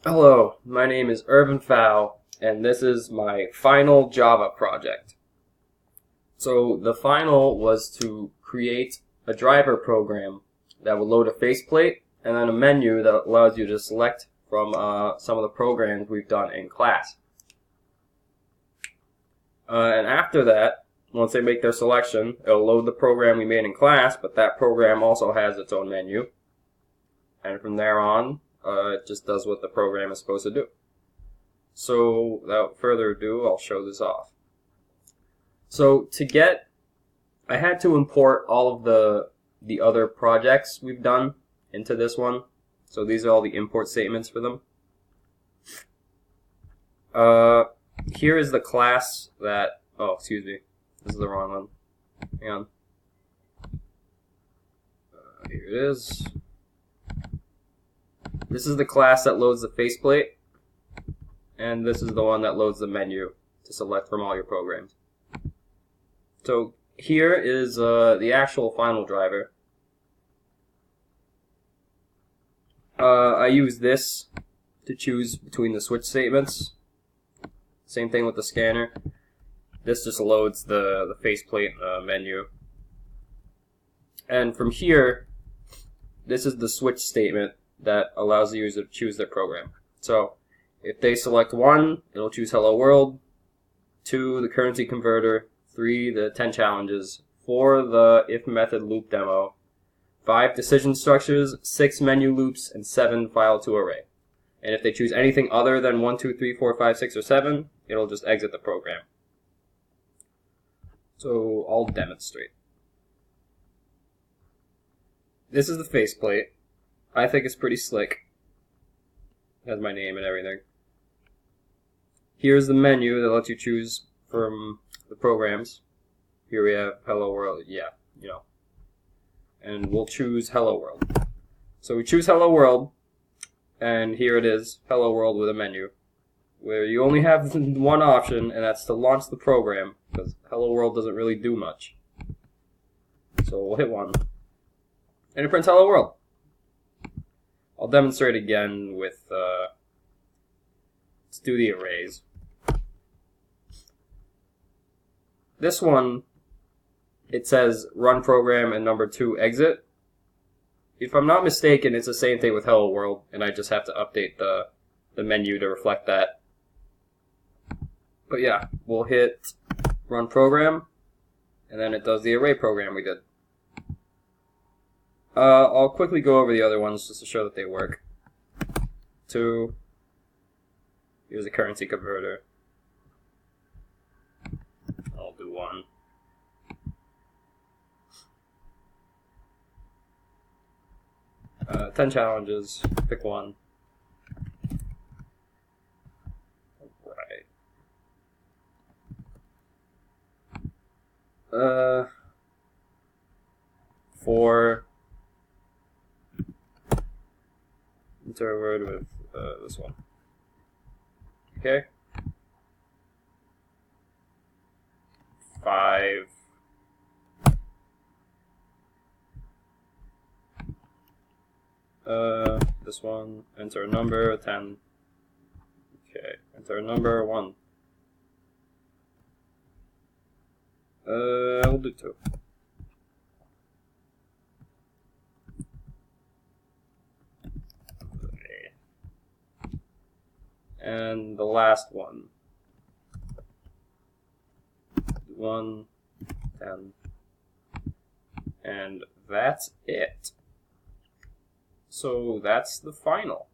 Hello, my name is Irvin Fow, and this is my final Java project. So the final was to create a driver program that will load a faceplate and then a menu that allows you to select from some of the programs we've done in class. And after that, once they make their selection, it'll load the program we made in class, but that program also has its own menu. And from there on, it just does what the program is supposed to do. So without further ado, I'll show this off. So I had to import all of the other projects we've done into this one. So these are all the import statements for them. Here is the class that, oh, excuse me, this is the wrong one. Hang on. Here it is. This is the class that loads the faceplate, and this is the one that loads the menu to select from all your programs. So here is the actual final driver. I use this to choose between the switch statements. Same thing with the scanner. This just loads the faceplate menu. And from here, this is the switch statement that allows the user to choose their program. So if they select 1, it'll choose Hello World, 2, the currency converter, 3, the 10 challenges, 4, the if method loop demo, 5, decision structures, 6, menu loops, and 7, file to array. And if they choose anything other than 1, 2, 3, 4, 5, 6, or 7, it'll just exit the program. So I'll demonstrate. This is the faceplate. I think it's pretty slick. It has my name and everything. Here's the menu that lets you choose from the programs. Here we have Hello World. Yeah, you know. And we'll choose Hello World. So we choose Hello World, and here it is, Hello World with a menu, where you only have one option, and that's to launch the program, because Hello World doesn't really do much. So we'll hit 1. And it prints Hello World. I'll demonstrate again with, let's do the arrays. This one, it says run program and number 2 exit. If I'm not mistaken, it's the same thing with Hello World, and I just have to update the menu to reflect that. But yeah, we'll hit run program, and then it does the array program we did. I'll quickly go over the other ones just to show that they work. 2, here's a currency converter. I'll do 1. Uh, 10 challenges, pick 1. Alright. 4. Enter a word with this one. Okay. 5. This one. Enter a number. 10. Okay. Enter a number. 1. We'll do 2. And the last one. 1, 10. And that's it. So that's the final.